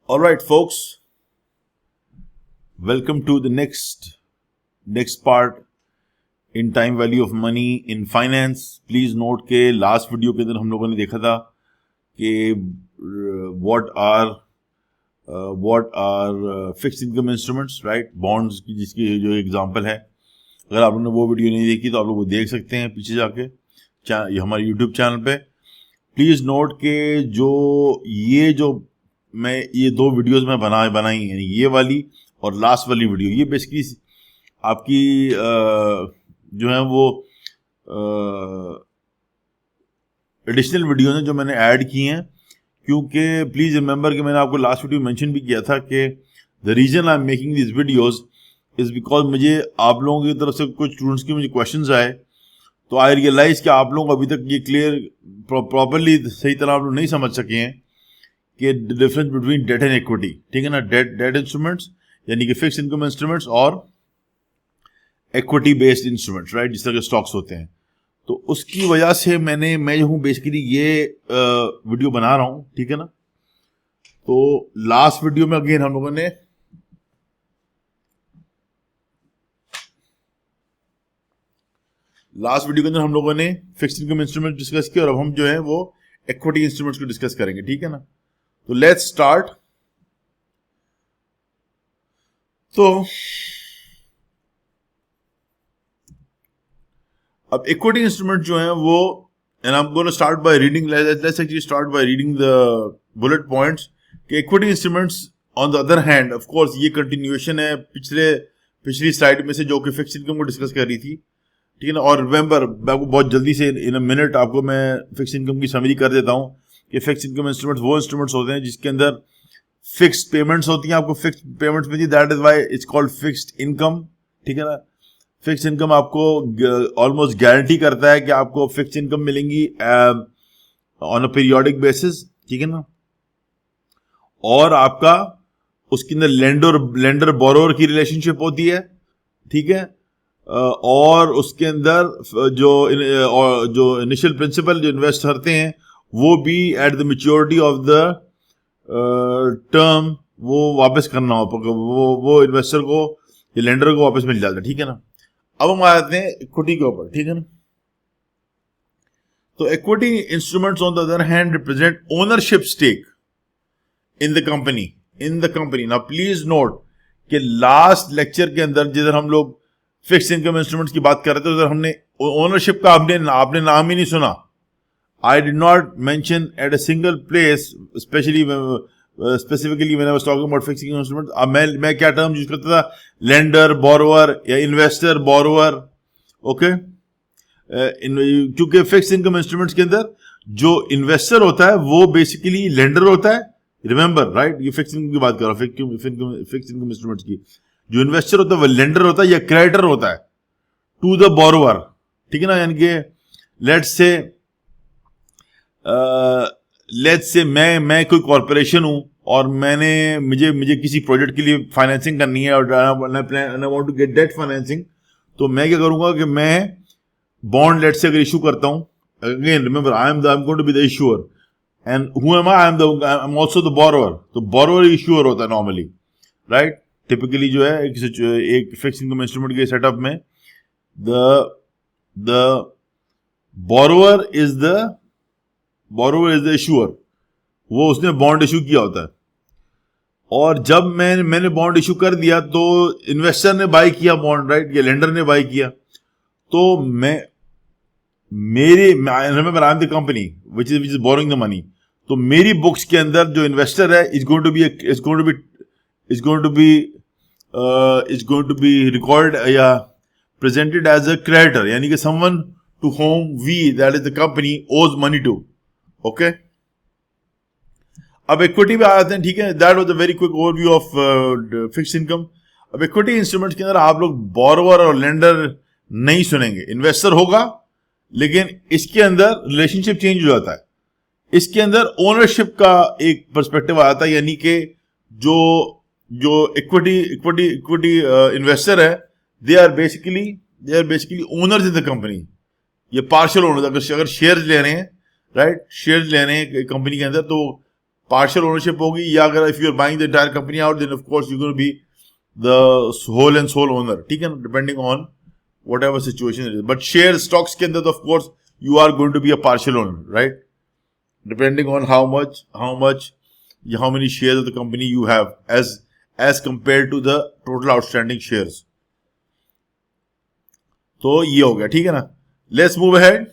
All right, folks. Welcome to the next part in time value of money in finance. Please note के last video के अंदर हम लोगों ने देखा था कि what are fixed income instruments, right? Bonds की जिसकी जो एग्जांपल है. अगर आप लोगों ने वो वीडियो नहीं देखी तो आप लोग वो देख सकते हैं पीछे जाके हमारे यूट्यूब चैनल पे. प्लीज नोट के जो मैं ये दो वीडियोस में बनाई यानी ये वाली और लास्ट वाली वीडियो, ये बेसिकली आपकी जो है वो एडिशनल वीडियो हैं जो मैंने ऐड की हैं, क्योंकि प्लीज रिमेंबर कि मैंने आपको लास्ट वीडियो मेंशन भी किया था कि the reason I am making this videos is because मुझे आप लोगों की तरफ से कुछ स्टूडेंट्स के मुझे क्वेश्चंस आए, तो आई रियलाइज कि आप लोग अभी तक ये क्लियर प्रॉपरली सही तरह आप लोग नहीं समझ सके हैं कि difference between debt and equity. ठीक है ना, डेट इंस्ट्रूमेंट्स यानी कि फिक्स इनकम इंस्ट्रूमेंट्स और इक्विटी बेस्ड इंस्ट्रूमेंट्स, राइट, जिस तरह के स्टॉक्स होते हैं. तो उसकी वजह से मैं जो हूँ बेसिकली ये वीडियो बना रहा हूँ. ठीक है ना, तो लास्ट वीडियो में अगेन हम लोगों ने फिक्स इनकम इंस्ट्रूमेंट डिस्कस किया और अब हम जो है वो इक्विटी इंस्ट्रूमेंट्स को डिस्कस करेंगे. ठीक है ना, तो लेट्स स्टार्ट. तो अब इक्विटी इंस्ट्रूमेंट जो है वो, and I am gonna start by reading, let's actually start by reading the bullet points. कि equity instruments on the other hand, of course ये कंटिन्यूएशन है पिछली स्लाइड में से जो कि फिक्स इनकम को डिस्कस कर रही थी. ठीक है ना, और रिमेंबर मैं आपको बहुत जल्दी से इन अ मिनट आपको मैं फिक्स इनकम की समरी कर देता हूँ कि फिक्स इनकम इंस्ट्रूमेंट्स वो इंस्ट्रूमेंट्स होते हैं जिसके अंदर फिक्स्ड पेमेंट्स होती हैं. आपको फिक्स्ड पेमेंट्स मिलती है, that is why it's called fixed income. ठीक है ना, फिक्स्ड इनकम आपको ऑलमोस्ट गारंटी करता है कि आपको फिक्स्ड इनकम मिलेंगी ऑन अ पीरियोडिक बेसिस. ठीक है ना, और आपका उसके अंदर लेंडर बोरोवर की रिलेशनशिप होती है. ठीक है, और उसके अंदर जो इनिशियल प्रिंसिपल जो इन्वेस्ट करते हैं वो भी at the maturity of the term वो वापस करना हो, वो इन्वेस्टर को या लेंडर को वापस मिल जाता है. ठीक है ना, अब हम आते हैं इक्विटी के ऊपर. ठीक है ना, तो equity instruments on the other hand represent ownership stake in the company. Now please note कि लास्ट लेक्चर के अंदर जिधर हम लोग फिक्स इनकम इंस्ट्रूमेंट्स की बात कर रहे थे उधर हमने ओनरशिप का आपने नाम ही नहीं सुना. I did not mention at a single place specifically when I was talking about fix income instruments. अब मैं क्या टर्म यूज करता था, लेंडर बोरोवर या इन्वेस्टर बोरोवर. ओके, क्योंकि फिक्स इनकम इंस्ट्रूमेंट्स के अंदर जो इन्वेस्टर होता है वो बेसिकली लेंडर होता है. रिमेंबर, राइट, ये फिक्स इनकम की बात कर रहा हूँ, फिक्स इनकम इंस्ट्रूमेंट्स की. जो इन्वेस्टर होता है वो लेंडर होता है या क्रेडिटर होता है टू द बोरोवर. ठीक है ना, यानी कि लेट्स से मैं कोई कॉर्पोरेशन हूं और मुझे किसी प्रोजेक्ट के लिए फाइनेंसिंग करनी है और I want to get debt financing. तो मैं क्या करूंगा कि मैं बॉन्ड लेट्स से अगर इशू करता हूं, again remember I am going to be the issuer and who am I am also the borrower. तो बोरोवर इशूअर होता है नॉर्मली, राइट. टिपिकली जो है एक फिक्स इनकम इंस्ट्रूमेंट के सेटअप में the borrower is the issuer. वो उसने बॉन्ड इशू किया होता है और जब मैंने बॉन्ड इशू कर दिया तो इन्वेस्टर ने बाय किया बॉन्ड, राइट, या लेंडर ने बाय किया. तो remember I am the company which is borrowing the money. तो मेरी बुक्स के अंदर जो इन्वेस्टर है is going to be recorded या प्रेजेंटेड एज अ क्रेडिटर, यानी कि someone to whom we, that is the company, owes money to. Okay, अब इक्विटी पे आते हैं. ठीक है, that was a very quick overview of fixed income. अब इक्विटी इंस्ट्रूमेंट्स के अंदर आप लोग बोरोवर और लेंडर नहीं सुनेंगे. इन्वेस्टर होगा लेकिन इसके अंदर रिलेशनशिप चेंज हो जाता है. इसके अंदर ओनरशिप का एक पर्सपेक्टिव आता है, यानी कि जो इक्विटी इन्वेस्टर है they are basically owners in the company. ये पार्शियल ओनर्स, अगर शेयर्स ले रहे हैं, राइट, शेयर्स ले रहे हैं कंपनी के अंदर, तो पार्शियल ओनरशिप होगी, या अगर if you are buying the entire company out then of course you gonna be the whole and sole owner, ठीक है ना, depending on whatever situation it is. But share stocks के अंदर तो of course you are going to be a partial owner, right? Depending on how many shares of the company you have as compared to the total outstanding shares. तो ये हो गया, ठीक है ना. Let's move ahead.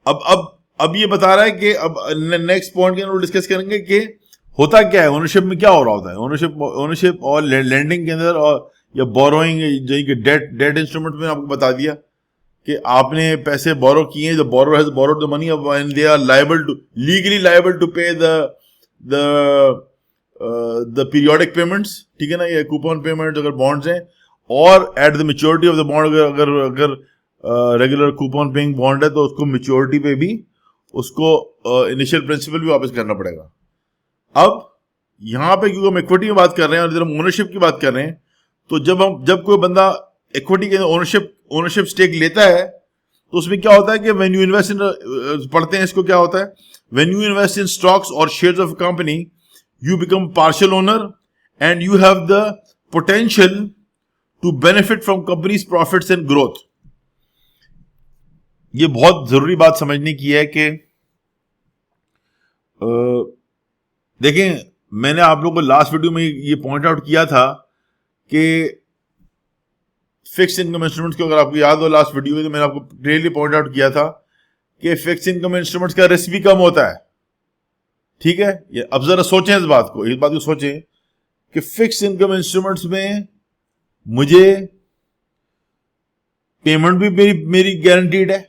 अब ये बता रहा है कि अब नेक्स्ट पॉइंट के अंदर डिस्कस करेंगे कि होता क्या है, ओनरशिप में क्या हो रहा होता है. ओनरशिप और लेंडिंग के अंदर और या बोरोइंग, डेट इंस्ट्रूमेंट में आपको बता दिया कि आपने पैसे बोरो किए हैं, the borrower has borrowed the money and they are legally liable to pay the periodic payments, ठीक है ना, ये कूपन पेमेंट अगर बॉन्ड्स हैं, और at the maturity of the bond अगर रेगुलर कूपन पेइंग बॉन्ड है तो उसको मैच्योरिटी पे भी उसको इनिशियल प्रिंसिपल भी वापस करना पड़ेगा. अब यहाँ पे क्योंकि हम इक्विटी में बात कर रहे हैं और इधर हम ओनरशिप की बात कर रहे हैं, तो जब कोई बंदा इक्विटी के ओनरशिप स्टेक लेता है तो उसमें क्या होता है कि व्हेन यू इन्वेस्ट इन, पढ़ते हैं इसको, क्या होता है, when you invest in stocks और shares of a company you become partial owner and you have the potential to benefit from company's profits and growth. ये बहुत जरूरी बात समझने की है कि देखें, मैंने आप लोगों को लास्ट वीडियो में ये पॉइंट आउट किया था कि फिक्स इनकम इंस्ट्रूमेंट्स को, अगर आपको याद हो लास्ट वीडियो में, तो मैंने आपको क्लियरली पॉइंट आउट किया था कि फिक्स इनकम इंस्ट्रूमेंट्स का रिस्क भी कम होता है, ठीक है. ये अब जरा सोचें इस बात को सोचें कि फिक्स इनकम इंस्ट्रूमेंट्स में मुझे पेमेंट भी मेरी गारंटीड है.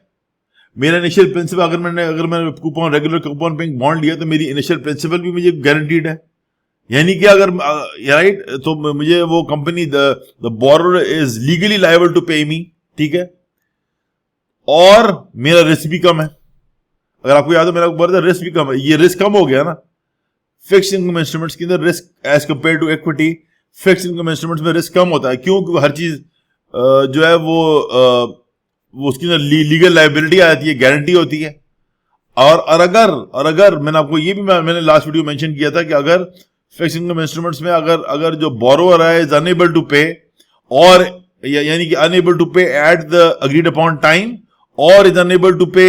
मेरा इनिशियल प्रिंसिपल अगर मैंने रेगुलर कूपन पेइंग बॉन्ड लिया तो मेरी इनिशियल प्रिंसिपल भी मुझे गारंटीड है. यानी कि अगर राइट तो मुझे वो company the borrower is legally liable to pay me, ठीक है, और मेरा रिस्क भी कम है. अगर आपको याद हो मेरा बोला था रिस्क भी कम है, ये रिस्क कम हो गया ना. फिक्स इनकम इंस्ट्रूमेंट्स के अंदर risk as compare to equity, fix income instruments में रिस्क कम होता है. क्यों? क्योंकि हर चीज जो है वो उसकी अंदर लीगल लायबिलिटी आ जाती है, गारंटी होती है. और अगर मैंने आपको ये भी मैंने लास्ट वीडियो मेंशन किया था कि अगर फिक्स इनकम इंस्ट्रूमेंट्स में अगर जो बोरोवर है इज अनेबल टू पे, और यानी कि अनेबल टू पे at the agreed upon time, और is unable to pay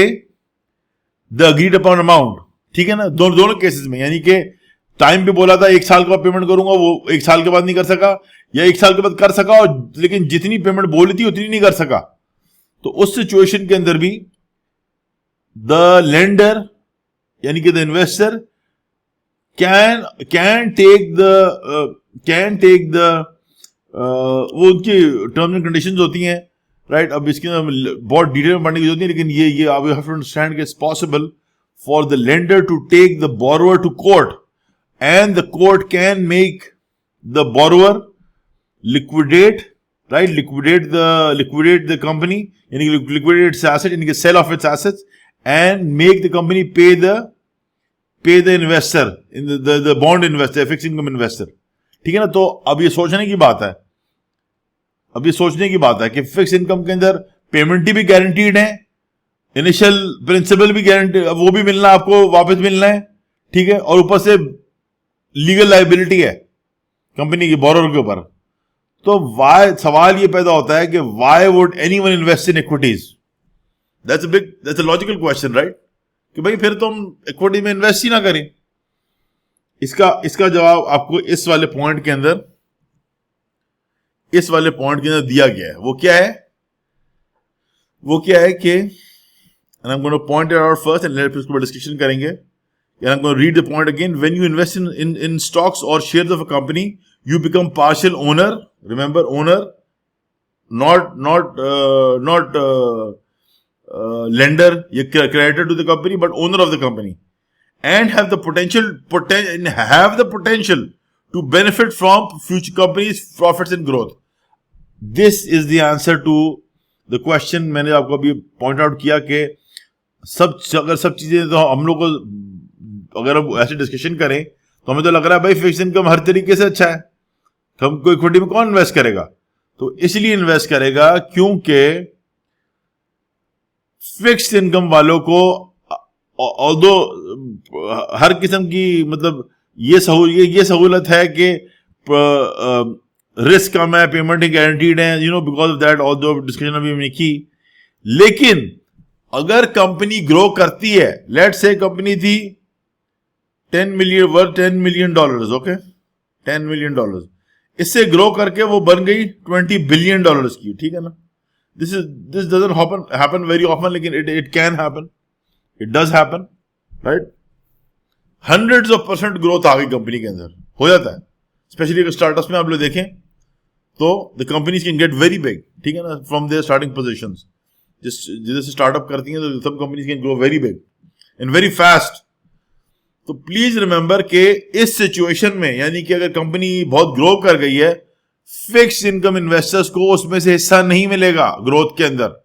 the agreed upon amount, ठीक है ना, दोनों केसेस में. यानी कि टाइम पे बोला था 1 साल का पेमेंट करूंगा, वो 1 साल के बाद नहीं कर सका, या 1 साल के बाद कर सका और लेकिन जितनी पेमेंट बोली थी उतनी नहीं कर सका. तो उस सिचुएशन के अंदर भी द लेंडर यानी कि the investor can take the वो उनकी टर्म्स एंड कंडीशंस होती हैं, राइट. अब इसके अंदर बहुत डिटेल में पढ़ने की जरूरत नहीं, लेकिन ये आप हैव टू अंडरस्टैंड कि it's possible for the lender to take the borrower to court and the court can make the borrower liquidate the company, यानी कि liquidate its asset, यानी कि sell off its assets and make the company pay the investor, in the bond investor, fixed income investor, ठीक है ना. तो अब ये सोचने की बात है कि फिक्स इनकम के अंदर पेमेंट भी गारंटीड है, इनिशियल प्रिंसिपल भी गारंटी, वो भी मिलना आपको वापस मिलना है, ठीक है, और ऊपर से लीगल लायबिलिटी है कंपनी की बोरोवर के ऊपर. तो सवाल ये पैदा होता है कि why would anyone invest in equities? That's a logical question, right, कि भाई फिर तो हम इक्विटी में इन्वेस्ट ही ना करें. इसका जवाब आपको इस वाले पॉइंट के अंदर दिया गया है. वो क्या है कि and I'm going to point it out first and फिर उसके बाद डिस्कशन करेंगे. And I'm going to read the point again. When you invest in stocks or shares of a company, you become partial owner. Remember, owner, not lender, creditor to the company, but owner of the company, and have the potential to benefit from future companies' profits and growth. This is the answer to the question. मैंने आपको अभी point out किया कि अगर सब चीजें तो हम लोग को अगर हम ऐसे डिस्कशन करें तो हमें तो लग रहा है भाई फिक्स इनकम हर तरीके से अच्छा है, हम कोई इक्विटी में कौन इन्वेस्ट करेगा? तो इसलिए इन्वेस्ट करेगा क्योंकि फिक्स इनकम वालों को ऑल्दो हर किस्म की मतलब ये सहूलत है कि रिस्क कम है, पेमेंट गारंटीड है, because of that although discussion अभी हमने की। लेकिन अगर कंपनी ग्रो करती है, लेट्स से कंपनी थी 10 million dollars, okay, 10 million dollars, इससे ग्रो करके वो बन गई 20 बिलियन डॉलर्स की, ठीक है ना। This doesn't happen very often, लेकिन it can happen, it does happen, right. Hundreds of % growth आ गई कंपनी के अंदर, हो जाता है, स्पेशली अगर स्टार्टअप्स में आप लोग देखें तो the companies can get very big, ठीक है ना, फ्रॉम देयर स्टार्टिंग पोजीशंस। जैसे स्टार्टअप करती हैं तो सब companies can grow very big and very fast. तो प्लीज रिमेंबर कि इस सिचुएशन में, यानी कि अगर कंपनी बहुत ग्रो कर गई है, फिक्स्ड इनकम इन्वेस्टर्स को उसमें से हिस्सा नहीं मिलेगा ग्रोथ के अंदर,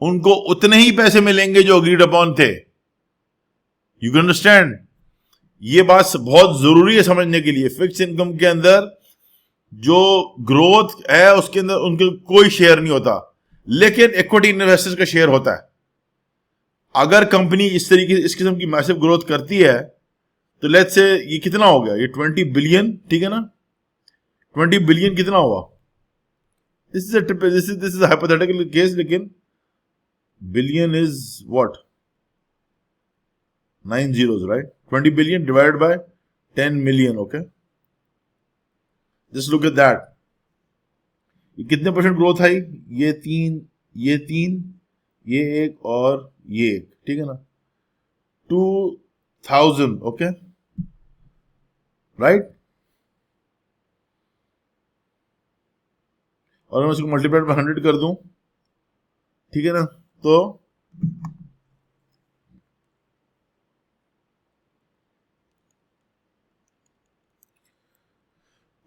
उनको उतने ही पैसे मिलेंगे जो अग्रीड अपॉन थे। यू कैन अंडरस्टैंड, ये बात बहुत जरूरी है समझने के लिए। फिक्स्ड इनकम के अंदर जो ग्रोथ है उसके अंदर उनके कोई शेयर नहीं होता, लेकिन इक्विटी इन्वेस्टर्स का शेयर होता है। अगर कंपनी इस तरीके इस किस्म की मैसिव ग्रोथ करती है तो लेट्स से ये कितना हो गया, ये 20 बिलियन, ठीक है ना, 20 बिलियन कितना हुआ? This is a hypothetical case, लेकिन billion is what, 9 zeros, right? 20 billion divided by 10 million, okay? Just look at that. ये कितने % ग्रोथ आई? ये 3, ये 3, ये 1 और ये 1, ठीक है ना, 2000, okay? Right? और मैं उसको मल्टीप्लाइड बाय 100 कर दूं, ठीक है ना, तो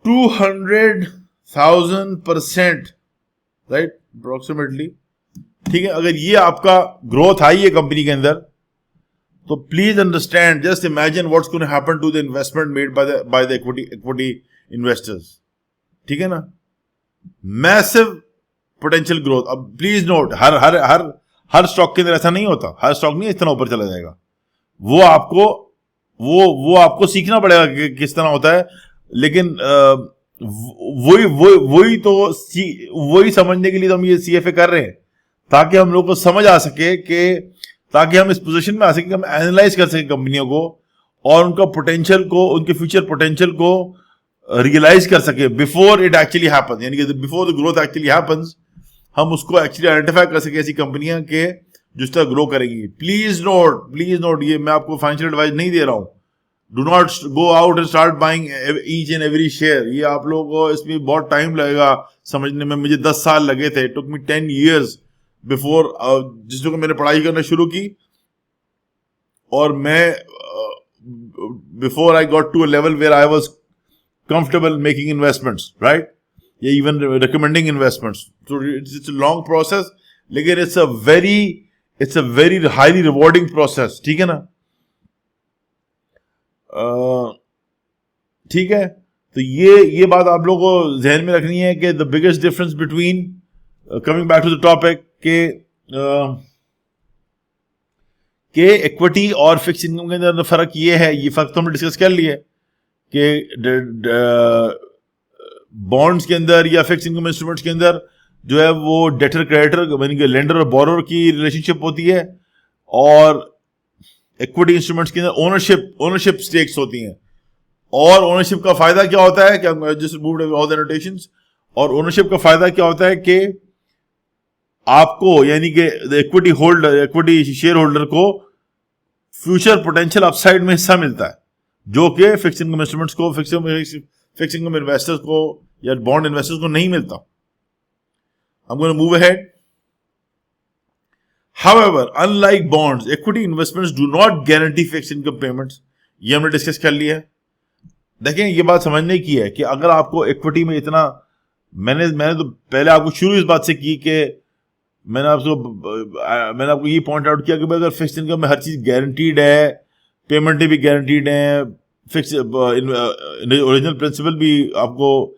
200,000%, राइट, अप्रोक्सीमेटली, ठीक है। अगर ये आपका ग्रोथ आई है कंपनी के अंदर, तो please understand, just imagine what's going to happen to the investment made by the equity investors, ठीक है ना, मैसिव पोटेंशियल ग्रोथ। अब प्लीज नोट, हर स्टॉक के अंदर ऐसा नहीं होता, हर स्टॉक नहीं इतना ऊपर चला जाएगा। वो आपको सीखना पड़ेगा कि किस तरह होता है, लेकिन वही समझने के लिए तो हम ये CFA कर रहे हैं, ताकि हम लोग को समझ आ सके कि, ताकि हम इस पोजीशन में आ सके कि हम एनालाइज कर सके कंपनियों को और उनका पोटेंशियल को, उनके फ्यूचर पोटेंशियल को रियलाइज कर सके बिफोर इट एक्चुअली हैपन, यानी कि before the growth actually happens, हम उसको एक्चुअली आइडेंटिफाई कर सके ऐसी कंपनियां के जिस तरह ग्रो करेंगी। प्लीज नोट, ये मैं आपको फाइनेंशियल एडवाइस नहीं दे रहा हूं। Do not go out and start buying each and every share. ये आप लोगों को इसमें बहुत टाइम लगेगा समझने में। मुझे 10 साल लगे थे, टुक मी 10 years बिफोर, जिस जगह मैंने पढ़ाई करना शुरू की, और मैं before I got to a level where I was comfortable making investments, right, या इवन रिकमेंडिंग इन्वेस्टमेंट्स। तो इट्स अ लॉन्ग प्रोसेस, लेकिन it's a very highly rewarding process, ठीक है ना। ठीक है, तो ये बात आप लोगों को जहन में रखनी है कि the biggest difference between, coming back to the topic, के इक्विटी और फिक्स इनकम के अंदर फर्क ये है, ये फर्क तो हमने डिस्कस कर लिया कि बॉन्ड्स के अंदर या फिक्स इनकम इंस्ट्रूमेंट्स के अंदर जो है वो डेटर क्रेडिटर, यानी कि लेंडर और बोरोर की रिलेशनशिप होती है, और इक्विटी इंस्ट्रूमेंट्स के अंदर ओनरशिप स्टेक्स होती हैं। और ओनरशिप का फायदा क्या होता है, क्या just moved all the notations, और ओनरशिप का फायदा क्या होता है कि आपको, यानी कि इक्विटी शेयर होल्डर को फ्यूचर पोटेंशियल अपसाइड में हिस्सा मिलता है, जो कि फिक्स इनकम इंस्ट्रूमेंट्स को, फिक्स इनकम इन्वेस्टर्स को या बॉन्ड इन्वेस्टर्स को नहीं मिलता। I'm going to move ahead. However, unlike bonds, equity investments do not guarantee fixed income payments. ये हमने डिस्कस कर लिया है। देखें, ये बात समझने की है कि अगर आपको इक्विटी में इतना, मैंने तो पहले आपको शुरू इस बात से की कि मैंने आपको ये पॉइंट आउट किया कि अगर फिक्स इनकम में हर चीज गारंटीड है, पेमेंटें भी गारंटीड हैं, फिक्स ओरिजिनल प्रिंसिपल भी आपको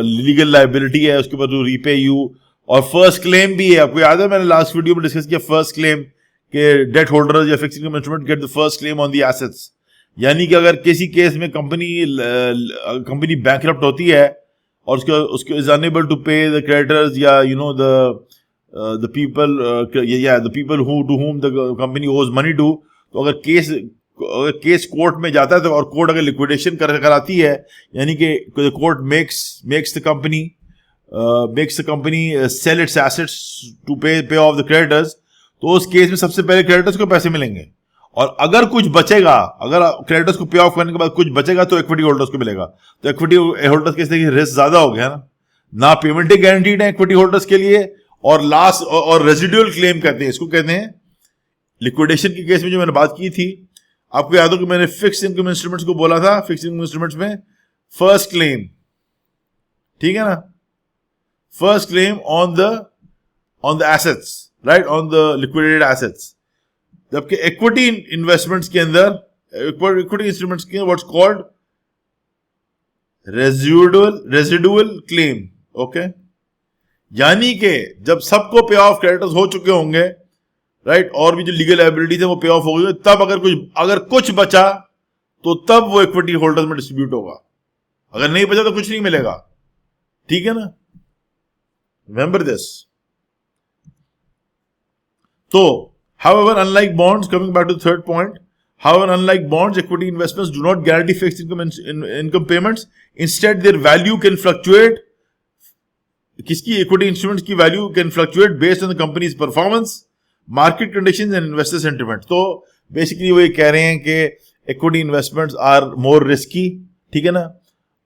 लीगल लाइबिलिटी है, उसके बाद रीपे यू, और फर्स्ट क्लेम भी है। आपको याद है मैंने लास्ट वीडियो में डिस्कस किया फर्स्ट क्लेम, कि डेट होल्डर्स या fixed income instrument get the first claim on the assets. यानी कि अगर किसी केस में कंपनी बैंकरप्ट होती है और उसके is unable to pay the creditors या the people who to whom the company owes money to, तो अगर केस कोर्ट में जाता है तो और कोर्ट अगर लिक्विडेशन कराती है, यानी कि court makes the company sell its assets to pay off the creditors, तो उस केस में सबसे पहले क्रेडिटर्स को पैसे मिलेंगे। और अगर कुछ बचेगा, अगर क्रेडिटर्स को पे ऑफ करने के बाद कुछ बचेगा तो इक्विटी होल्डर्स को मिलेगा। तो इक्विटी होल्डर्स के रिस्क ज्यादा हो गया ना पेमेंट गारंटीड है इक्विटी होल्डर्स के लिए, और लास्ट और रेजिडुअल क्लेम कहते हैं, इसको कहते हैं। लिक्विडेशन के केस में जो मैंने बात की थी, आपको याद हो कि मैंने फिक्स्ड इनकम इंस्ट्रूमेंट्स को बोला था, फिक्स्ड इनकम इंस्ट्रूमेंट्स में फर्स्ट क्लेम, ठीक है ना, first claim on the assets, right, on the liquidated assets. जबकि इक्विटी इन्वेस्टमेंट्स के अंदर, इक्विटी इंस्ट्रूमेंट्स के what's called residual claim, okay. यानी कि जब सबको पे ऑफ क्रेडिटर्स हो चुके होंगे, राइट, और भी जो लीगल लायबिलिटीज है वो पे ऑफ हो गई, तब अगर कुछ बचा तो तब वो इक्विटी होल्डर्स में डिस्ट्रीब्यूट होगा। अगर नहीं बचा तो कुछ नहीं मिलेगा, ठीक है ना, रिमेंबर दिस। तो however, unlike bonds, coming back to the third point, however, unlike bonds, equity investments do not guarantee fixed income payments. Instead, their value can fluctuate. किसकी equity instruments की value can fluctuate based on the company's performance, market conditions and investor sentiment. तो basically वो ये कह रहे हैं कि equity investments are more risky, ठीक है ना,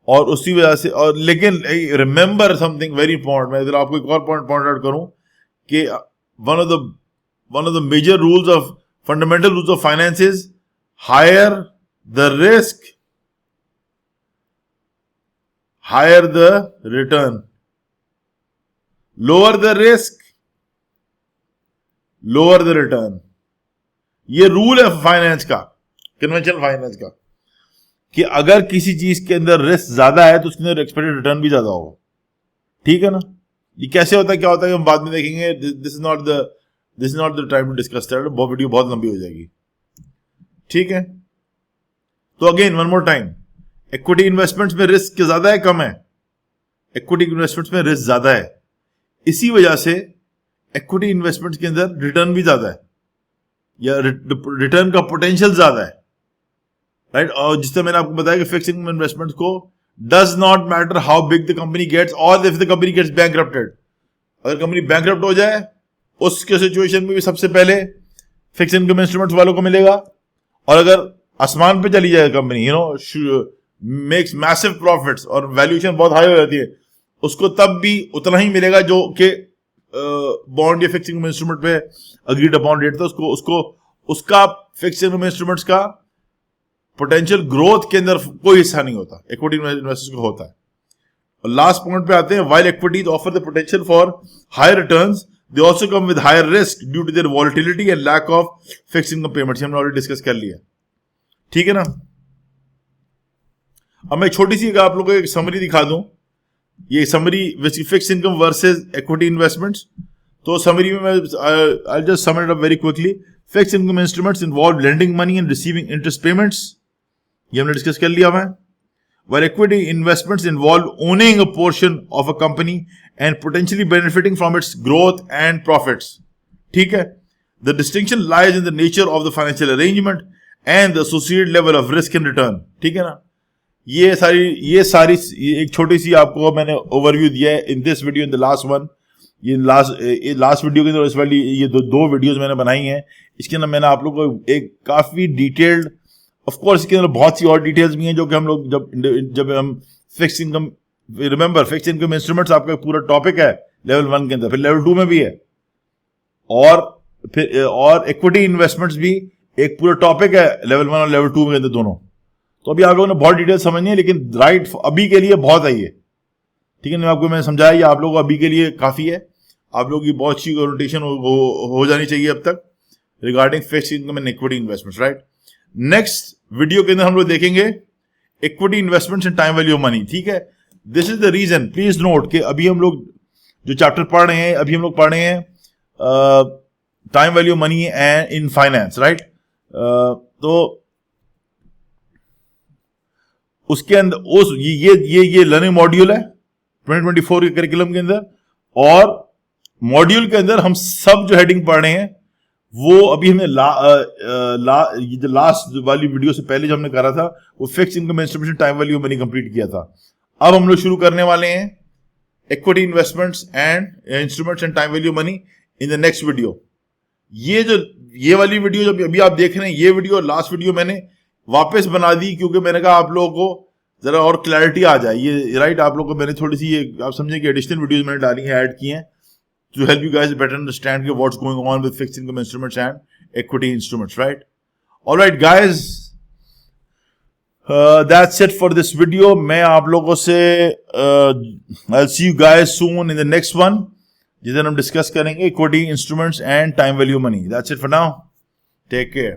और उसी वजह से, और लेकिन remember something very important, मैं इधर आपको एक और point out करूं कि one of the major fundamental rules of finance is higher the risk, higher the return. Lower the risk, lower the return. ये रूल है फाइनेंस का, कन्वेंशनल फाइनेंस का, कि अगर किसी चीज के अंदर रिस्क ज्यादा है तो उसके अंदर एक्सपेक्टेड रिटर्न भी ज्यादा होगा, ठीक है ना। ये कैसे होता है, क्या होता है, हम बाद में देखेंगे। This is not the time to discuss that, video बहुत लंबी हो जाएगी, ठीक है। तो again one more time, equity investments में रिस्क ज्यादा है कम है? इक्विटी इन्वेस्टमेंट्स में रिस्क ज्यादा है, इसी वजह से इक्विटी इन्वेस्टमेंट्स के अंदर रिटर्न भी ज्यादा है, या रिटर्न का पोटेंशियल ज्यादा है, राइट। और जिस तरह मैंने आपको बताया कि फिक्स्ड इनकम इन्वेस्टमेंट्स को does not matter how big the company gets और if the company gets bankrupted. अगर कंपनी बैंकरप्ट हो जाए, उसके सिचुएशन में भी सबसे पहले फिक्स्ड इनकम इंस्ट्रूमेंट्स वालों को मिलेगा। और अगर आसमान पे चली जाए कंपनी, मेक्स मैसिव प्रॉफिट्स और वैल्यूएशन बहुत हाई हो जाती है, उसको तब भी उतना ही मिलेगा जो कि बॉन्ड या फिक्स्ड इनकम इंस्ट्रूमेंट पे अग्रीड अपॉन रेट था, उसका फिक्स्ड इनकम इंस्ट्रूमेंट्स का पोटेंशियल ग्रोथ के अंदर कोई हिस्सा नहीं होता, इक्विटी इन्वेस्टर्स को होता है। और लास्ट पॉइंट पे आते हैं, while equities offer the potential for higher returns, they also come with higher risk due to their volatility and lack of fixed income payments. हमने ऑलरेडी डिस्कस कर लिया, ठीक है ना। अब मैं छोटी सी आप लोगों को एक समरी दिखा दूं, ये summary fixed income versus equity investments. तो समरी में मैं I'll just sum it up very quickly. Fixed income instruments involve lending money and receiving interest payments, ये हमने डिस्कस कर लिया है। While equity investments involve owning a portion of a company and potentially benefiting from its growth and profits, ठीक है। The distinction lies in the nature of the financial arrangement and the associated level of risk and return, ठीक है ना। ये सारी एक छोटी सी आपको मैंने ओवरव्यू दिया है in this video, in the last one. ये लास्ट वीडियो के अंदर इस वाली ये दो वीडियोस मैंने बनाई हैं, इसके अंदर मैंने आप लोगों को एक काफी डिटेल्ड, ऑफ कोर्स इसके अंदर बहुत सी और डिटेल्स भी हैं जो कि हम लोग जब हम fixed income, remember fixed income instruments आपका पूरा टॉपिक है लेवल 1 के अंदर, फिर लेवल 2 में भी है, और इक्विटी इन्वेस्टमेंट्स भी एक पूरा टॉपिक है लेवल 1 और लेवल 2 के अंदर दोनों। तो अभी आप लोगों ने बहुत डिटेल समझनी है, लेकिन राइट अभी के लिए बहुत है ये, ठीक है ना। आपको मैंने समझाया, ये आप लोगों को अभी के लिए काफी है, आप लोगों की बहुत अच्छी ओरिएंटेशन हो जानी चाहिए अब तक regarding fixed income and equity investments, right. Next video के अंदर हम लोग देखेंगे equity investments and time value of money, ठीक है। This is the reason, please note कि अभी हम लोग जो चैप्टर पढ़ रहे हैं, अभी हम लोग पढ़ रहे हैं time value money and in finance, right. तो उसके अंदर उस ये लर्निंग मॉड्यूल है 2024 के करिकुलम के अंदर, और मॉड्यूल के अंदर हम सब जो हेडिंग पढ़ रहे हैं वो अभी हमने लास्ट वाली वीडियो से पहले जो हमने करा था वो fixed income instrument time value money complete किया था। अब हम लोग शुरू करने वाले हैं equity investments and instruments and time value money in the next video. ये वाली वीडियो जो अभी आप देख रहे हैं, ये वीडियो लास्ट वीडियो मैंने वापस बना दी क्योंकि मैंने कहा आप लोगों को जरा और क्लैरिटी आ जाए, ये राइट। आप लोगों को मैंने थोड़ी सी ये आप समझे कि एडिशनल वीडियोस मैंने डाली हैं, ऐड की हैं to help you guys better understand what's going on with fixed income instruments and equity instruments, right? All right, guys, that's it for this video. मैं आप लोगों से I'll see you guys soon in the next one, जिधर हम discuss करेंगे equity instruments and time value money. That's it for now. Take care.